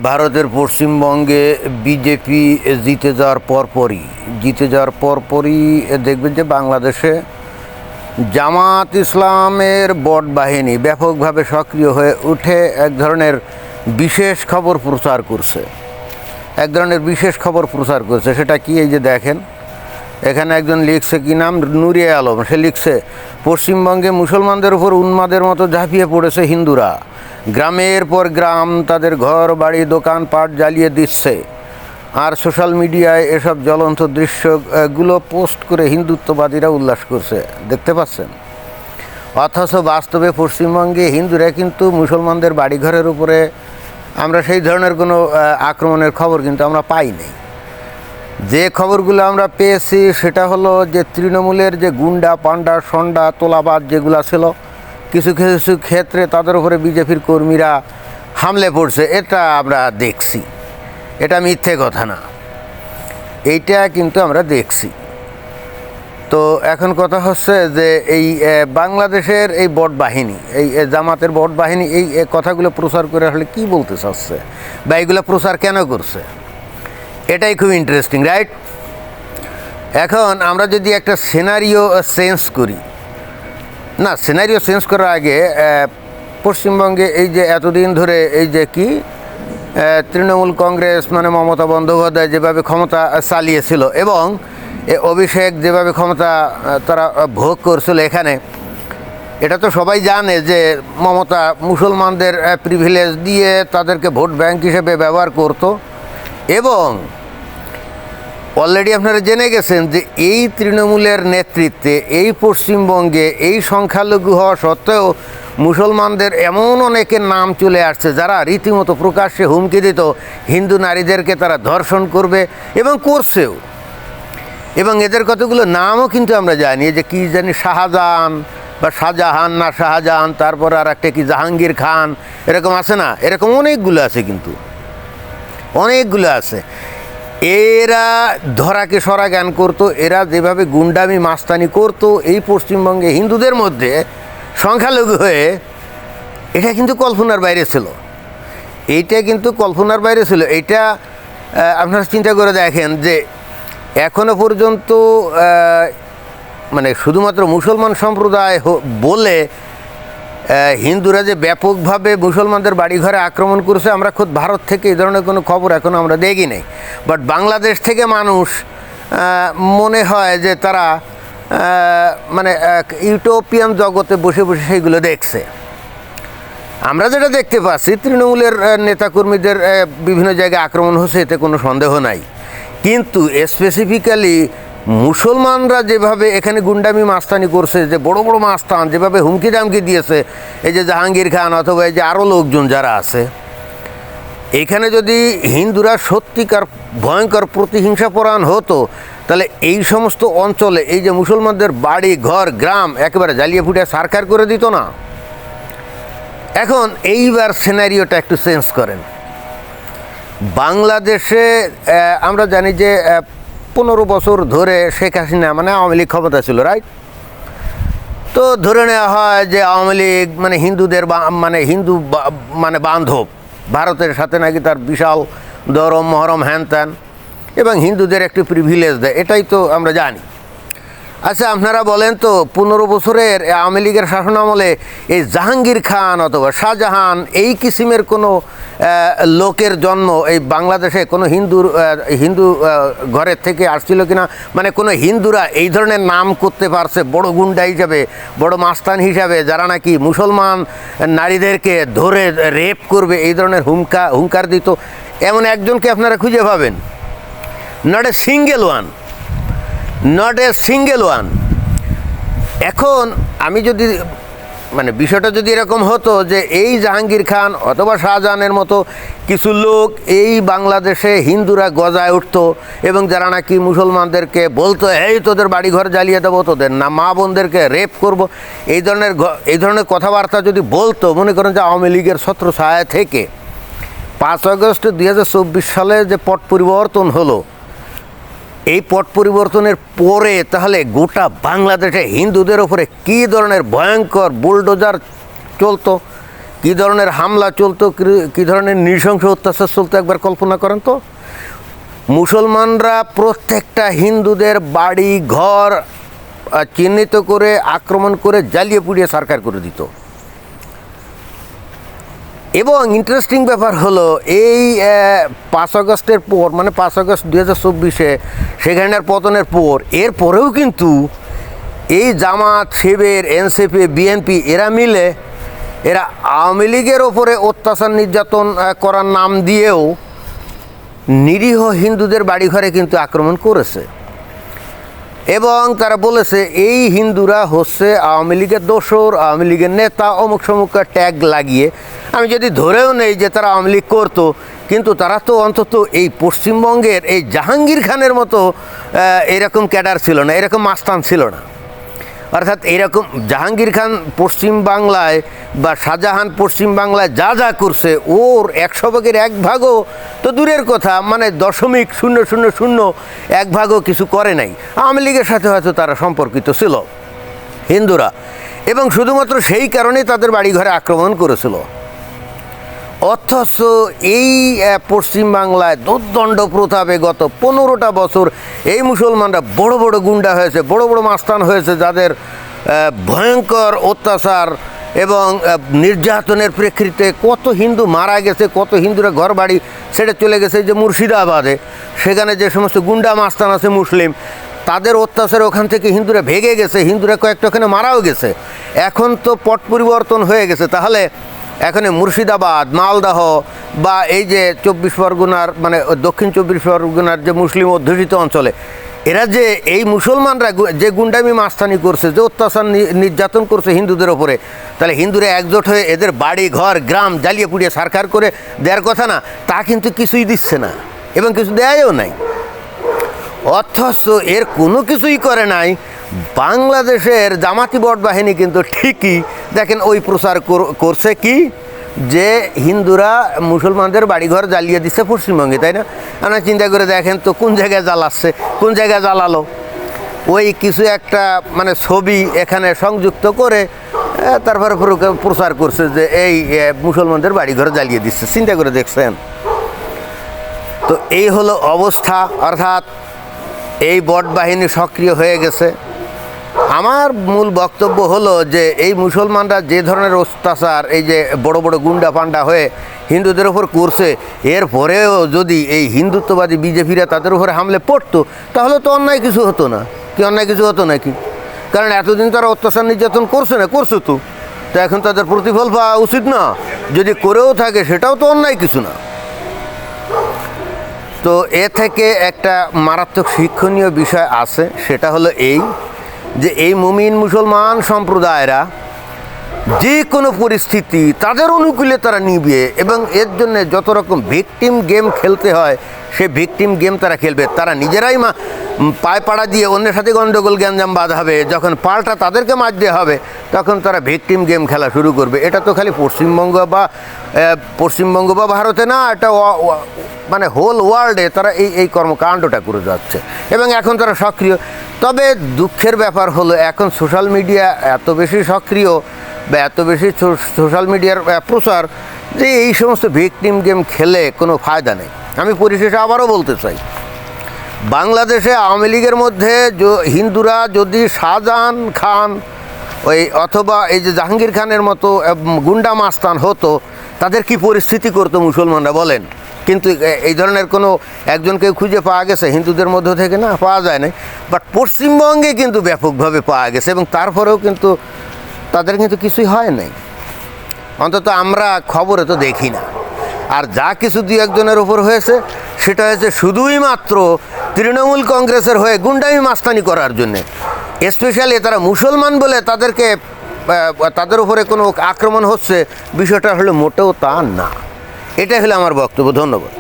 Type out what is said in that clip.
ভারতের পশ্চিমবঙ্গে বিজেপি জিতে যাওয়ার পরপরই দেখবেন যে বাংলাদেশে জামাত ইসলামের বট বাহিনী ব্যাপকভাবে সক্রিয় হয়ে উঠে এক ধরনের বিশেষ খবর প্রচার করছে। সেটা কি, এই যে দেখেন এখানে একজন লিখছে, কি নাম, নুরিয়া আলম, সে লিখছে, পশ্চিমবঙ্গে মুসলমানদের উপর উন্মাদের মতো ঝাঁপিয়ে পড়েছে হিন্দুরা। গ্রামের পর গ্রাম তাদের ঘর বাড়ি দোকানপাট জ্বালিয়ে দিচ্ছে, আর সোশ্যাল মিডিয়ায় এসব জ্বলন্ত দৃশ্যগুলো পোস্ট করে হিন্দুত্ববাদীরা উল্লাস করছে, দেখতে পাচ্ছেন। অথচ বাস্তবে পশ্চিমবঙ্গে হিন্দুরা কিন্তু মুসলমানদের বাড়িঘরের উপরে আমরা সেই ধরনের কোনো আক্রমণের খবর কিন্তু আমরা পাইনি। যে খবরগুলো আমরা পেয়েছি সেটা হলো যে তৃণমূলের যে গুন্ডা পান্ডা সন্ডা তোলাবাজ যেগুলো ছিল, কিছু কিছু ক্ষেত্রে তাদের উপরে বিজেপির কর্মীরা হামলে পড়ছে, এটা আমরা দেখছি। এটা মিথ্যে কথা না, এইটা কিন্তু আমরা দেখছি। তো এখন কথা হচ্ছে যে এই বাংলাদেশের এই বট বাহিনী, এই জামাতের বট বাহিনী এই কথাগুলো প্রচার করে আসলে কী বলতে চাচ্ছে বা এইগুলো প্রচার কেন করছে, এটাই খুব ইন্টারেস্টিং, রাইট? এখন আমরা যদি একটা সিনারিও চেঞ্জ করি, না সিনারিও চেঞ্জ করার আগে পশ্চিমবঙ্গে এই যে এতদিন ধরে এই যে কি তৃণমূল কংগ্রেস মানে মমতা বন্দ্যোপাধ্যায় যেভাবে ক্ষমতা চালিয়েছিল এবং অভিষেক যেভাবে ক্ষমতা তারা ভোগ করছিল, এখানে এটা তো সবাই জানে যে মমতা মুসলমানদের প্রিভিলেজ দিয়ে তাদেরকে ভোট ব্যাংক হিসেবে ব্যবহার করত। এবং অলরেডি আপনারা জেনে গেছেন যে এই তৃণমূলের নেতৃত্বে এই পশ্চিমবঙ্গে এই সংখ্যালঘু হওয়া সত্ত্বেও মুসলমানদের এমন অনেকের নাম চলে আসছে যারা রীতিমতো প্রকাশ্যে হুমকি দিত হিন্দু নারীদেরকে তারা ধর্ষণ করবে এবং করছেও। এবং এদের কতগুলো নামও কিন্তু আমরা জানি, যে কি জানি শাহজাহান বা শাহজাহান না শাহজাহান, তারপর আর একটা কি জাহাঙ্গীর খান, এরকম আছে না, এরকম অনেকগুলো আছে, কিন্তু অনেকগুলো আছে। এরা ধরাকে সরা জ্ঞান করতো, এরা যেভাবে গুন্ডামি মাস্তানি করতো এই পশ্চিমবঙ্গে হিন্দুদের মধ্যে সংখ্যালঘু হয়ে, এটা কিন্তু কল্পনার বাইরে ছিল। এইটা আপনারা চিন্তা করে দেখেন যে এখনো পর্যন্ত মানে শুধুমাত্র মুসলমান সম্প্রদায় বলে হিন্দুরা যে ব্যাপকভাবে মুসলমানদের বাড়িঘরে আক্রমণ করেছে, আমরা খোদ ভারত থেকে এই ধরনের কোনো খবর এখনও আমরা দেখি নাই। বাট বাংলাদেশ থেকে মানুষ মনে হয় যে তারা মানে ইউটোপিয়ান জগতে বসে বসে সেইগুলো দেখছে। আমরা যেটা দেখতে পাচ্ছি, তৃণমূলের নেতাকর্মীদের বিভিন্ন জায়গায় আক্রমণ হচ্ছে, এতে কোনো সন্দেহ নাই। কিন্তু স্পেসিফিক্যালি মুসলমানরা যেভাবে এখানে গুন্ডামি মাস্তানি করছে, যে বড় বড় মাস্তান যেভাবে হুমকি দামকি দিয়েছে, এই যে জাহাঙ্গীর খান অথবা এই যে আরও লোকজন যারা আছে, এখানে যদি হিন্দুরা সত্যিকার ভয়ঙ্কর প্রতিহিংসাপরায়ণ হতো, তাহলে এই সমস্ত অঞ্চলে এই যে মুসলমানদের বাড়ি ঘর গ্রাম একেবারে জ্বালিয়ে ফুটিয়ে সারখার করে দিত না। এখন এইবার সিনারিওটা একটু চেঞ্জ করেন। বাংলাদেশে আমরা জানি যে 15 বছর ধরে শেখ হাসিনা মানে আওয়ামী লীগ ক্ষমতা ছিল, রাইট? তো ধরে নেওয়া হয় যে আওয়ামী লীগ মানে হিন্দুদের হিন্দু মানে বান্ধব, ভারতের সাথে নাকি তার বিশাল দরম মহরম হ্যান ত্যান, এবং হিন্দুদের একটি প্রিভিলেজ দেয়, এটাই তো আমরা জানি। আচ্ছা আপনারা বলেন তো, 15 বছরের আওয়ামী লীগের শাসনামলে এই জাহাঙ্গীর খান অথবা শাহজাহান এই কিসিমের কোনো লোকের জন্ম এই বাংলাদেশে কোনো হিন্দু ঘরের থেকে আসছিল কিনা? মানে কোনো হিন্দুরা এই ধরনের নাম করতে পারছে বড় গুন্ডা হিসাবে, বড় মাস্তান হিসাবে, যারা নাকি মুসলমান নারীদেরকে ধরে রেপ করবে এই ধরনের হুঙ্কার দিত, এমন একজনকে আপনারা খুঁজে পাবেন? Not a single one. এখন আমি যদি মানে বিষয়টা যদি এরকম হতো যে এই জাহাঙ্গীর খান অথবা শাহজাহানের মতো কিছু লোক এই বাংলাদেশে হিন্দুরা গজায় উঠতো এবং যারা নাকি মুসলমানদেরকে বলতো এই তোদের বাড়িঘর জ্বালিয়ে দেবো, তোদের না মা বোনদেরকে রেপ করব, এই ধরনের কথাবার্তা যদি বলতো, মনে করেন যে আওয়ামী লীগের ছত্রছায়া থেকে 5 আগস্ট 2024 সালে যে পট পরিবর্তন হলো, এই পট পরিবর্তনের পরে তাহলে গোটা বাংলাদেশে হিন্দুদের ওপরে কী ধরনের ভয়ঙ্কর বুলডোজার চলতো, কী ধরনের হামলা চলতো, কী ধরনের নৃশংস অত্যাচার চলতো একবার কল্পনা করেন তো। মুসলমানরা প্রত্যেকটা হিন্দুদের বাড়ি ঘর চিহ্নিত করে আক্রমণ করে জ্বালিয়ে পুড়িয়ে সারকার করে দিত। এবং ইন্টারেস্টিং ব্যাপার হলো এই 5 আগস্টের পর, মানে 5 আগস্ট 2024 শেখ হাসিনার পতনের পর, এর পরেও কিন্তু এই জামাত, শিবির, এনসিপি, বিএনপি এরা মিলে এরা আওয়ামী লীগের ওপরে অত্যাচার নির্যাতন করার নাম দিয়েও নিরীহ হিন্দুদের বাড়িঘরে কিন্তু আক্রমণ করেছে। এবং তারা বলেছে এই হিন্দুরা হচ্ছে আওয়ামী লীগের দোসর, আওয়ামী লীগের নেতা, অমুক সমুক ট্যাগ লাগিয়ে। আমি যদি ধরেও নেই যে তারা আওয়ামী লীগ করতো, কিন্তু তারা তো অন্তত এই পশ্চিমবঙ্গের এই জাহাঙ্গীর খানের মতো এরকম ক্যাডার ছিল না, এরকম মাস্তান ছিল না। অর্থাৎ এরকম জাহাঙ্গীর খান পশ্চিম বাংলায় বা শাহজাহান পশ্চিম বাংলায় যা যা করছে, ওর 100 ভাগের 1 ভাগও তো দূরের কথা, মানে 0.000 1 ভাগও কিছু করে নাই। আওয়ামী লীগের সাথে হয়তো তারা সম্পর্কিত ছিল হিন্দুরা, এবং শুধুমাত্র সেই কারণেই তাদের বাড়িঘরে আক্রমণ করেছিল। অথচ এই পশ্চিমবাংলায় দুর্দণ্ড প্রতাপে গত 15টা বছর এই মুসলমানরা বড় বড় গুন্ডা হয়েছে, বড় বড় মাস্তান হয়েছে, যাদের ভয়ঙ্কর অত্যাচার এবং নির্যাতনের প্রেক্ষিতে কত হিন্দু মারা গেছে, কত হিন্দুরা ঘর বাড়ি ছেড়ে চলে গেছে। যে মুর্শিদাবাদে সেখানে যে সমস্ত গুন্ডা মাস্তান আছে মুসলিম, তাদের অত্যাচারে ওখান থেকে হিন্দুরা ভেগে গেছে, হিন্দুরা কয়েকটা ওখানে মারাও গেছে। এখন তো পট পরিবর্তন হয়ে গেছে। তাহলে এখানে মুর্শিদাবাদ, মালদহ বা এই যে 24 পরগনার, মানে দক্ষিণ 24 পরগনার যে মুসলিম অধ্যুষিত অঞ্চলে এরা যে এই মুসলমানরা যে গুন্ডামি মাস্তানি করছে, যে অত্যাচার নির্যাতন করছে হিন্দুদের ওপরে, তাহলে হিন্দুরা একজোট হয়ে এদের বাড়ি ঘর গ্রাম জ্বালিয়ে পুড়িয়ে সারকার করে দেওয়ার কথা না? তা কিন্তু কিছুই দিচ্ছে না এবং কিছু দেয়ও নাই। অথচ এর কোনো কিছুই করে নাই বাংলাদেশের জামাতি বট বাহিনী। কিন্তু ঠিকই দেখেন ওই প্রচার করছে কি, যে হিন্দুরা মুসলমানদের বাড়িঘর জ্বালিয়ে দিচ্ছে পশ্চিমবঙ্গে, তাই না? আপনারা চিন্তা করে দেখেন তো কোন জায়গায় জ্বালাচ্ছে, কোন জায়গায় জ্বালালো। ওই কিছু একটা মানে ছবি এখানে সংযুক্ত করে তারপরে প্রচার করছে যে এই মুসলমানদের বাড়িঘর জ্বালিয়ে দিচ্ছে। চিন্তা করে দেখছেন তো? এই হলো অবস্থা। অর্থাৎ এই বট বাহিনী সক্রিয় হয়ে গেছে। আমার মূল বক্তব্য হলো যে এই মুসলমানরা যে ধরনের অত্যাচার এই যে বড় বড় গুন্ডা পান্ডা হয়ে হিন্দুদের ওপর করছে, এরপরেও যদি এই হিন্দুত্ববাদী বিজেপিরা তাদের উপরে হামলে পড়তো, তাহলে তো অন্যায় কিছু হতো না। কি অন্যায় কিছু হতো নাকি? কারণ এতদিন তারা অত্যাচার নির্যাতন করছে না, করছে তো এখন তাদের প্রতিফল পাওয়া উচিত না? যদি করেও থাকে সেটাও তো অন্যায় কিছু না। তো এ থেকে একটা মারাত্মক শিক্ষণীয় বিষয় আছে, সেটা হলো এই যে এই মুমিন মুসলমান সম্প্রদায়রা যে কোনো পরিস্থিতি তাদের অনুকূলে তারা নিবে, এবং এর জন্য যত রকম ভিকটিম গেম খেলতে হয় সে ভিকটিম গেম তারা খেলবে। তারা নিজেরাই পায়ে পাড়া দিয়ে অন্যের সাথে গণ্ডগোল গ্যাঞ্জাম বাঁধাবে, যখন পাল্টা তাদেরকে মারতে হবে তখন তারা ভিকটিম গেম খেলা শুরু করবে। এটা তো খালি পশ্চিমবঙ্গ বা ভারতে না, এটা মানে হোল ওয়ার্ল্ডে তারা এই কর্মকাণ্ডটা করে যাচ্ছে এবং এখন তারা সক্রিয়। তবে দুঃখের ব্যাপার হলো এখন সোশ্যাল মিডিয়া এত বেশি সক্রিয় বা এত বেশি সোশ্যাল মিডিয়ার প্রচার যে এই সমস্ত ভিকটিম গেম খেলে কোনো ফায়দা নেই। আমি পরিশেষে আবারও বলতে চাই, বাংলাদেশে আওয়ামী লীগের মধ্যে হিন্দুরা যদি শাহজাহান খান ওই অথবা এই যে জাহাঙ্গীর খানের মতো গুন্ডা মাস্তান হতো, তাদের কি পরিস্থিতি করতো মুসলমানরা বলেন? কিন্তু এই ধরনের কোনো একজনকে খুঁজে পাওয়া গেছে হিন্দুদের মধ্য থেকে? না, পাওয়া যায় না। বাট পশ্চিমবঙ্গে কিন্তু ব্যাপকভাবে পাওয়া গেছে এবং তারপরেও কিন্তু তাদের কিন্তু কিছুই হয় নাই, অন্তত আমরা খবরে তো দেখি না। আর যা কিছু দুই একজনের ওপর হয়েছে সেটা হয়েছে শুধুই মাত্র তৃণমূল কংগ্রেসের হয়ে গুন্ডামি মাস্তানি করার জন্যে। স্পেশালি তারা মুসলমান বলে তাদের উপরে কোনো আক্রমণ হচ্ছে, বিষয়টা হলো মোটেও তা না। এটাই হলো আমার বক্তব্য। ধন্যবাদ।